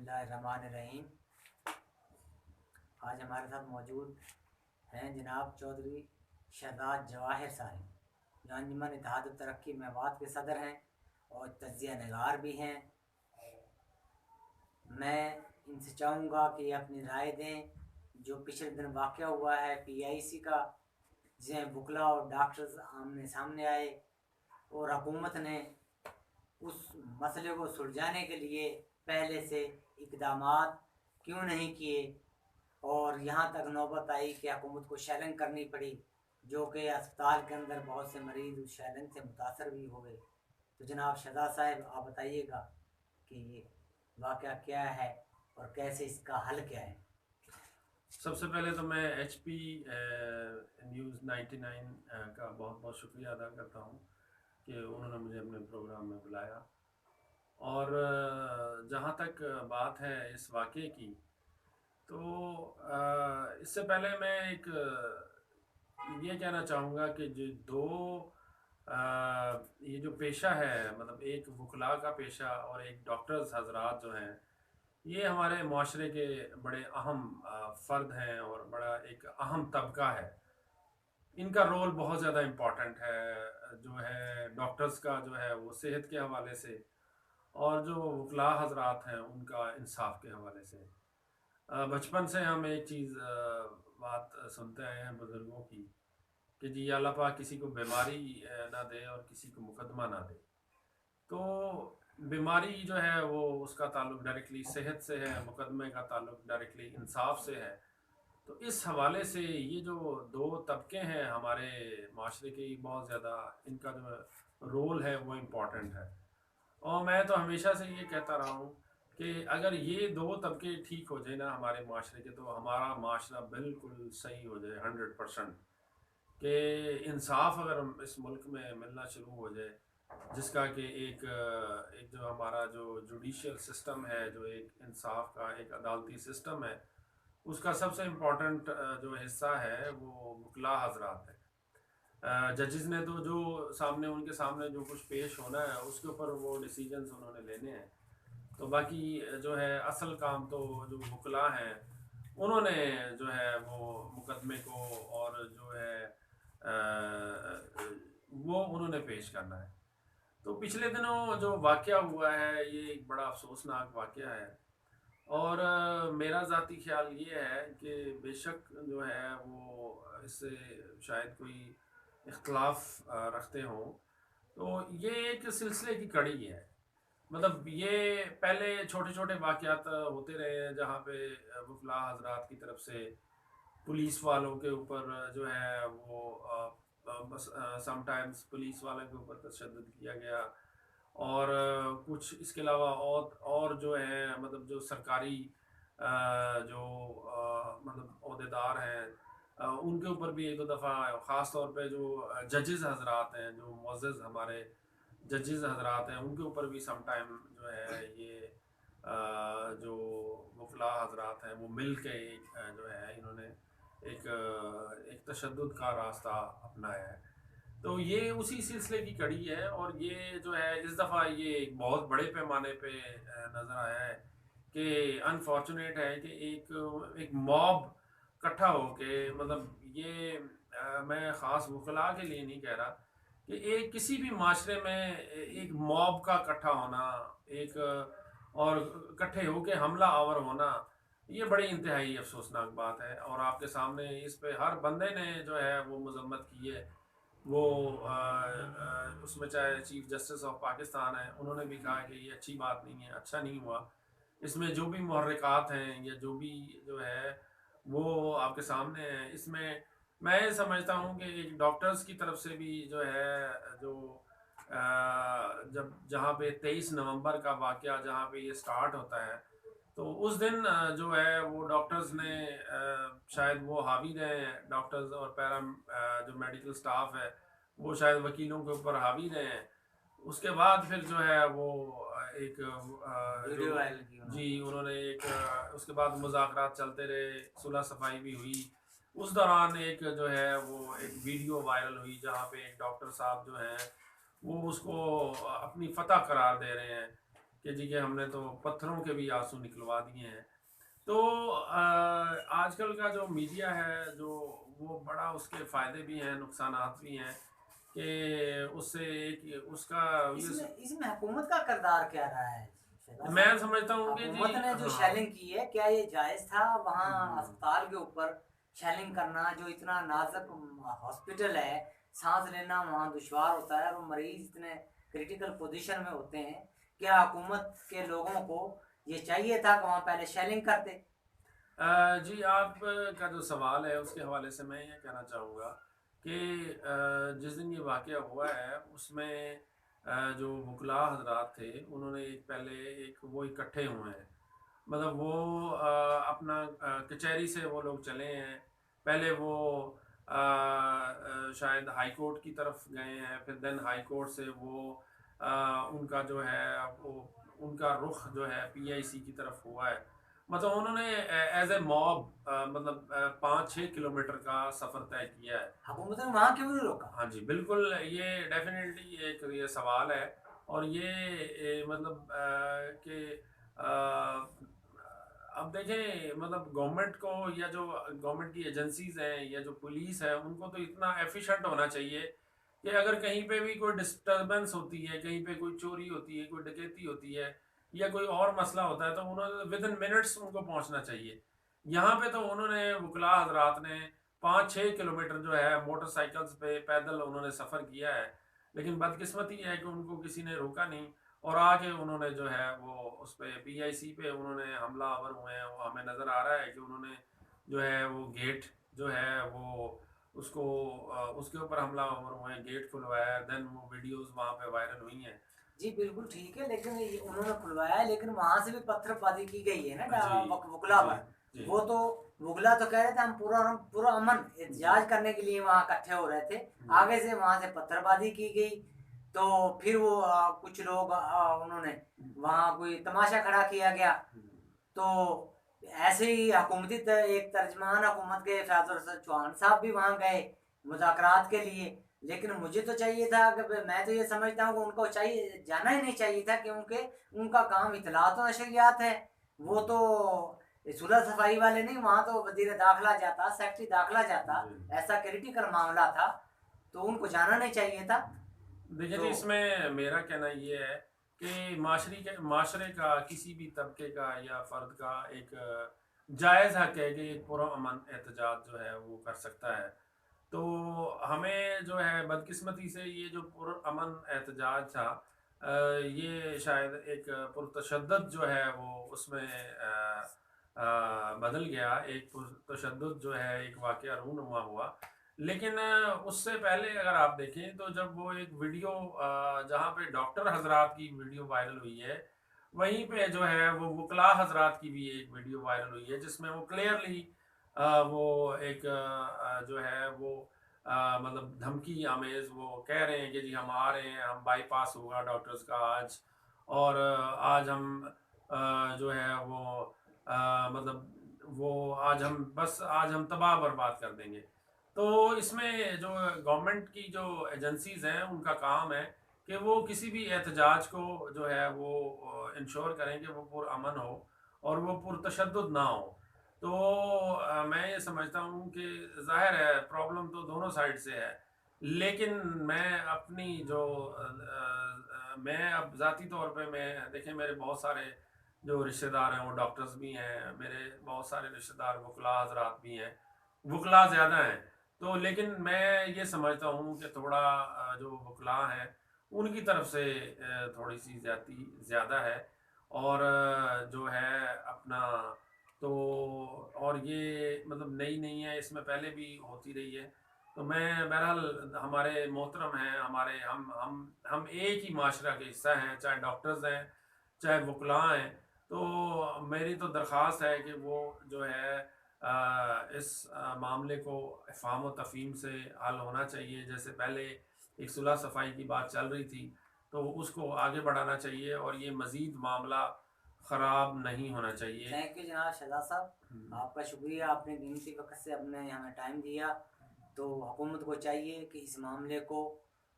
اللہ الرحمن الرحیم۔ آج ہمارے ساتھ موجود ہیں جناب چودھری شہزاد جواہر صاحب، جو انجمن اتحاد الترقی میوات کے صدر ہیں اور تجزیہ نگار بھی ہیں۔ میں ان سے چاہوں گا کہ اپنی رائے دیں جو پچھلے دن واقعہ ہوا ہے PIC کا، جس میں وکلا اور ڈاکٹرز آمنے سامنے آئے اور حکومت نے اس مسئلے کو سلجھانے کے لیے پہلے سے اقدامات کیوں نہیں کیے، اور یہاں تک نوبت آئی کہ حکومت کو شیلنگ کرنی پڑی، جو کہ اسپتال کے اندر بہت سے مریض اس شیلنگ سے متاثر بھی ہوئے۔ تو جناب شہزاد صاحب، آپ بتائیے گا کہ یہ واقعہ کیا ہے اور کیسے اس کا حل کیا ہے۔ سب سے پہلے تو میں HP نیوز 99 کا بہت بہت شکریہ ادا کرتا ہوں کہ انہوں نے مجھے اپنے پروگرام میں بلایا۔ اور جہاں تک بات ہے اس واقعے کی، تو اس سے پہلے میں ایک یہ کہنا چاہوں گا کہ یہ جو پیشہ ہے، مطلب ایک وکلا کا پیشہ اور ایک ڈاکٹرز حضرات جو ہیں، یہ ہمارے معاشرے کے بڑے اہم فرد ہیں اور بڑا ایک اہم طبقہ ہے۔ ان کا رول بہت زیادہ امپورٹنٹ ہے، جو ہے ڈاکٹرز کا جو ہے وہ صحت کے حوالے سے، اور جو وکلا حضرات ہیں ان کا انصاف کے حوالے سے۔ بچپن سے ہم ایک چیز بات سنتے آئے ہیں بزرگوں کی کہ جی اللہ پاک کسی کو بیماری نہ دے اور کسی کو مقدمہ نہ دے۔ تو بیماری جو ہے وہ اس کا تعلق ڈائریکٹلی صحت سے ہے، مقدمے کا تعلق ڈائریکٹلی انصاف سے ہے۔ تو اس حوالے سے یہ جو دو طبقے ہیں ہمارے معاشرے کے، بہت زیادہ ان کا جو رول ہے وہ امپورٹنٹ ہے۔ اور میں تو ہمیشہ سے یہ کہتا رہا ہوں کہ اگر یہ دو طبقے ٹھیک ہو جائے نا ہمارے معاشرے کے، تو ہمارا معاشرہ بالکل صحیح ہو جائے 100%۔ کہ انصاف اگر اس ملک میں ملنا شروع ہو جائے، جس کا کہ ایک جو ہمارا جو جوڈیشل سسٹم ہے، جو ایک انصاف کا ایک عدالتی سسٹم ہے، اس کا سب سے امپورٹنٹ جو حصہ ہے وہ وکلا حضرات ہے۔ ججز نے تو جو ان کے سامنے جو کچھ پیش ہونا ہے اس کے اوپر وہ ڈیسیجنز انہوں نے لینے ہیں۔ تو باقی جو ہے اصل کام تو جو وکلا ہیں انہوں نے جو ہے وہ مقدمے کو اور جو ہے وہ انہوں نے پیش کرنا ہے۔ تو پچھلے دنوں جو واقعہ ہوا ہے یہ ایک بڑا افسوسناک واقعہ ہے، اور میرا ذاتی خیال یہ ہے کہ بے شک جو ہے وہ اس سے شاید کوئی اختلاف رکھتے ہوں، تو یہ ایک سلسلے کی کڑی ہے۔ مطلب یہ پہلے چھوٹے چھوٹے واقعات ہوتے رہے ہیں جہاں پہ وکلا حضرات کی طرف سے پولیس والوں کے اوپر جو ہے وہ سم ٹائمز پولیس والوں کے اوپر تشدد کیا گیا، اور کچھ اس کے علاوہ اور جو ہے مطلب جو سرکاری جو مطلب عہدیدار ہیں ان کے اوپر بھی ایک دو دفعہ، خاص طور پہ جو ججز حضرات ہیں، جو معزز ہمارے ججز حضرات ہیں، ان کے اوپر بھی سم ٹائم جو ہے یہ جو وکلا حضرات ہیں وہ مل کے جو ہے انہوں نے ایک تشدد کا راستہ اپنایا ہے۔ تو یہ اسی سلسلے کی کڑی ہے، اور یہ جو ہے اس دفعہ یہ ایک بہت بڑے پیمانے پہ نظر آیا ہے کہ انفارچونیٹ ہے کہ ایک موب اکٹھا ہو کے، مطلب یہ میں خاص وکلا کے لیے نہیں کہہ رہا، کہ ایک کسی بھی معاشرے میں ایک موب کا اکٹھا ہونا، ایک اور اکٹھے ہو کے حملہ آور ہونا، یہ بڑی انتہائی افسوسناک بات ہے۔ اور آپ کے سامنے اس پہ ہر بندے نے جو ہے وہ مذمت کی ہے۔ وہ اس میں چاہے چیف جسٹس آف پاکستان ہیں، انہوں نے بھی کہا کہ یہ اچھی بات نہیں ہے، اچھا نہیں ہوا۔ اس میں جو بھی محرکات ہیں یا جو بھی جو ہے وہ آپ کے سامنے ہیں، اس میں میں یہ سمجھتا ہوں کہ ایک ڈاکٹرز کی طرف سے بھی جو ہے جو جہاں پہ 23 نومبر کا واقعہ جہاں پہ یہ سٹارٹ ہوتا ہے، تو اس دن جو ہے وہ ڈاکٹرز نے شاید وہ حاوی رہے ہیں، ڈاکٹرز اور جو میڈیکل سٹاف ہے وہ شاید وکیلوں کے اوپر حاوی رہے ہیں۔ اس کے بعد پھر جو ہے وہ ایک انہوں نے ایک اس کے بعد مذاکرات چلتے رہے، صلح صفائی بھی ہوئی۔ اس دوران ایک جو ہے وہ ایک ویڈیو وائرل ہوئی جہاں پہ ایک ڈاکٹر صاحب جو ہیں وہ اس کو اپنی فتح قرار دے رہے ہیں کہ جی کہ ہم نے تو پتھروں کے بھی آنسو نکلوا دیے ہیں. تو آج کل کا جو میڈیا ہے جو وہ بڑا اس کے فائدے بھی ہیں نقصانات بھی ہیں کہ اس سے ایک اس کا اس میں حکومت کا کردار کیا رہا ہے شہزاد میں صاحب؟ سمجھتا ہوں کہ حکومت جی نے جو ہاں شیلنگ کی ہے کیا یہ جائز تھا وہاں اسپتال کے اوپر شیلنگ کرنا، جو اتنا نازک ہاسپٹل ہے، سانس لینا وہاں دشوار ہوتا ہے اور مریض اتنے کریٹیکل پوزیشن میں ہوتے ہیں، کیا حکومت کے لوگوں کو یہ چاہیے تھا کہ وہاں پہلے شیلنگ کرتے؟ جی آپ کا جو سوال ہے اس کے حوالے سے میں یہ کہنا چاہوں گا کہ جس دن یہ واقعہ ہوا ہے اس میں جو وکلاء حضرات تھے انہوں نے ایک وہ اکٹھے ہوئے ہیں. مطلب وہ اپنا کچہری سے وہ لوگ چلے ہیں. پہلے وہ شاید ہائی کورٹ کی طرف گئے ہیں، پھر دین ہائی کورٹ سے وہ ان کا جو ہے وہ ان کا رخ جو ہے PIC کی طرف ہوا ہے. مطلب انہوں نے ایز اے موب مطلب 5-6 کلومیٹر کا سفر طے کیا ہے. حکومت نے وہاں کیوں نہیں روکا؟ ہاں جی بالکل، یہ ڈیفینیٹلی ایک یہ سوال ہے. اور یہ مطلب کہ اب دیکھیں مطلب گورنمنٹ کو یا جو گورنمنٹ کی ایجنسیز ہیں یا جو پولیس ہے ان کو تو اتنا ایفیشینٹ ہونا چاہیے کہ اگر کہیں پہ بھی کوئی ڈسٹربنس ہوتی ہے، کہیں پہ کوئی چوری ہوتی ہے، کوئی ڈکیتی ہوتی ہے یا کوئی اور مسئلہ ہوتا ہے تو انہوں نے ود ان منٹس ان کو پہنچنا چاہیے. یہاں پہ تو انہوں نے وکلاء حضرات نے 5-6 کلومیٹر جو ہے موٹر سائیکلز پہ پیدل انہوں نے سفر کیا ہے. لیکن بدقسمتی ہے کہ ان کو کسی نے روکا نہیں اور آگے انہوں نے جو ہے وہ اس پہ PIC پہ انہوں نے حملہ آور ہوئے ہیں. وہ ہمیں نظر آ رہا ہے کہ انہوں نے جو ہے وہ گیٹ جو ہے وہ اس کو اس کے اوپر حملہ آور ہوئے ہیں، گیٹ کھلوایا ہے. دین وہ ویڈیوز وہاں پہ وائرل ہوئی ہیں. جی بالکل ٹھیک ہے، لیکن انہوں نے کھلوایا ہے لیکن وہاں سے بھی پتھر بازی کی گئی ہے نا جی وکلا جی پر. جی وہ تو وکلا تو کہہ رہے تھے ہم پورا امن احتجاج کرنے کے لیے وہاں اکٹھے ہو رہے تھے، آگے سے وہاں سے پتھر بازی کی گئی. تو پھر وہ کچھ لوگ انہوں نے وہاں کوئی تماشا کھڑا کیا گیا. تو ایسے ہی حکومتی ایک ترجمان حکومت کے فیاض الحسن چوہان صاحب بھی وہاں گئے مذاکرات کے لیے. لیکن مجھے تو چاہیے تھا کہ میں تو یہ سمجھتا ہوں کہ ان کو چاہیے جانا ہی نہیں چاہیے تھا، کیونکہ ان کا کام اطلاعات و نشریات ہے. وہ تو صلح صفائی والے نہیں، وہاں تو وزیر داخلہ جاتا، سیکرٹری داخلہ جاتا. ایسا کریٹیکل معاملہ تھا تو ان کو جانا نہیں چاہیے تھا. دیکھیں جی اس میں میرا کہنا یہ ہے کہ معاشرے کا کسی بھی طبقے کا یا فرد کا ایک جائز حق ہے کہ ایک پرامن احتجاج جو ہے وہ کر سکتا ہے. تو ہمیں جو ہے بدقسمتی سے یہ جو پرامن احتجاج تھا یہ شاید ایک پرتشدد جو ہے وہ اس میں بدل گیا، ایک پرتشدد جو ہے ایک واقعہ رونما ہوا. لیکن اس سے پہلے اگر آپ دیکھیں تو جب وہ ایک ویڈیو جہاں پہ ڈاکٹر حضرات کی ویڈیو وائرل ہوئی ہے وہیں پہ جو ہے وہ وکلاء حضرات کی بھی ایک ویڈیو وائرل ہوئی ہے جس میں وہ کلیئرلی وہ ایک جو ہے وہ مطلب دھمکی آمیز وہ کہہ رہے ہیں کہ جی ہم آ رہے ہیں، ہم بائی پاس ہوگا ڈاکٹرز کا آج، اور آج ہم جو ہے وہ مطلب وہ آج ہم تباہ برباد کر دیں گے. تو اس میں جو گورنمنٹ کی جو ایجنسیز ہیں ان کا کام ہے کہ وہ کسی بھی احتجاج کو جو ہے وہ انشور کریں کہ وہ پرامن ہو اور وہ پرتشدد نہ ہو. تو میں یہ سمجھتا ہوں کہ ظاہر ہے پرابلم تو دونوں سائڈ سے ہے، لیکن میں اپنی جو میں اب ذاتی طور پہ میں دیکھیں میرے بہت سارے جو رشتہ دار ہیں وہ ڈاکٹرز بھی ہیں، میرے بہت سارے رشتہ دار وکلاء حضرات بھی ہیں، وکلاء زیادہ ہیں. تو لیکن میں یہ سمجھتا ہوں کہ تھوڑا جو وکلاء ہیں ان کی طرف سے تھوڑی سی زیادہ ہے اور جو ہے اپنا تو اور یہ مطلب نئی نہیں ہے، اس میں پہلے بھی ہوتی رہی ہے. تو میں بہرحال ہمارے محترم ہیں، ہمارے ہم ایک ہی معاشرہ کے حصہ ہیں، چاہے ڈاکٹرز ہیں چاہے وکلاء ہیں. تو میری تو درخواست ہے کہ وہ جو ہے اس معاملے کو افہام و تفہیم سے حل ہونا چاہیے. جیسے پہلے ایک صلح صفائی کی بات چل رہی تھی تو اس کو آگے بڑھانا چاہیے اور یہ مزید معاملہ خراب نہیں ہونا چاہیے. تھینک یو جناب شہزاد صاحب، آپ کا شکریہ، آپ نے قیمتی وقت سے اپنے ہمیں ٹائم دیا. تو حکومت کو چاہیے کہ اس معاملے کو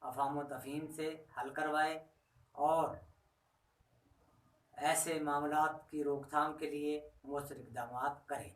افہام و تفہیم سے حل کروائے اور ایسے معاملات کی روک تھام کے لیے مؤثر اقدامات کریں۔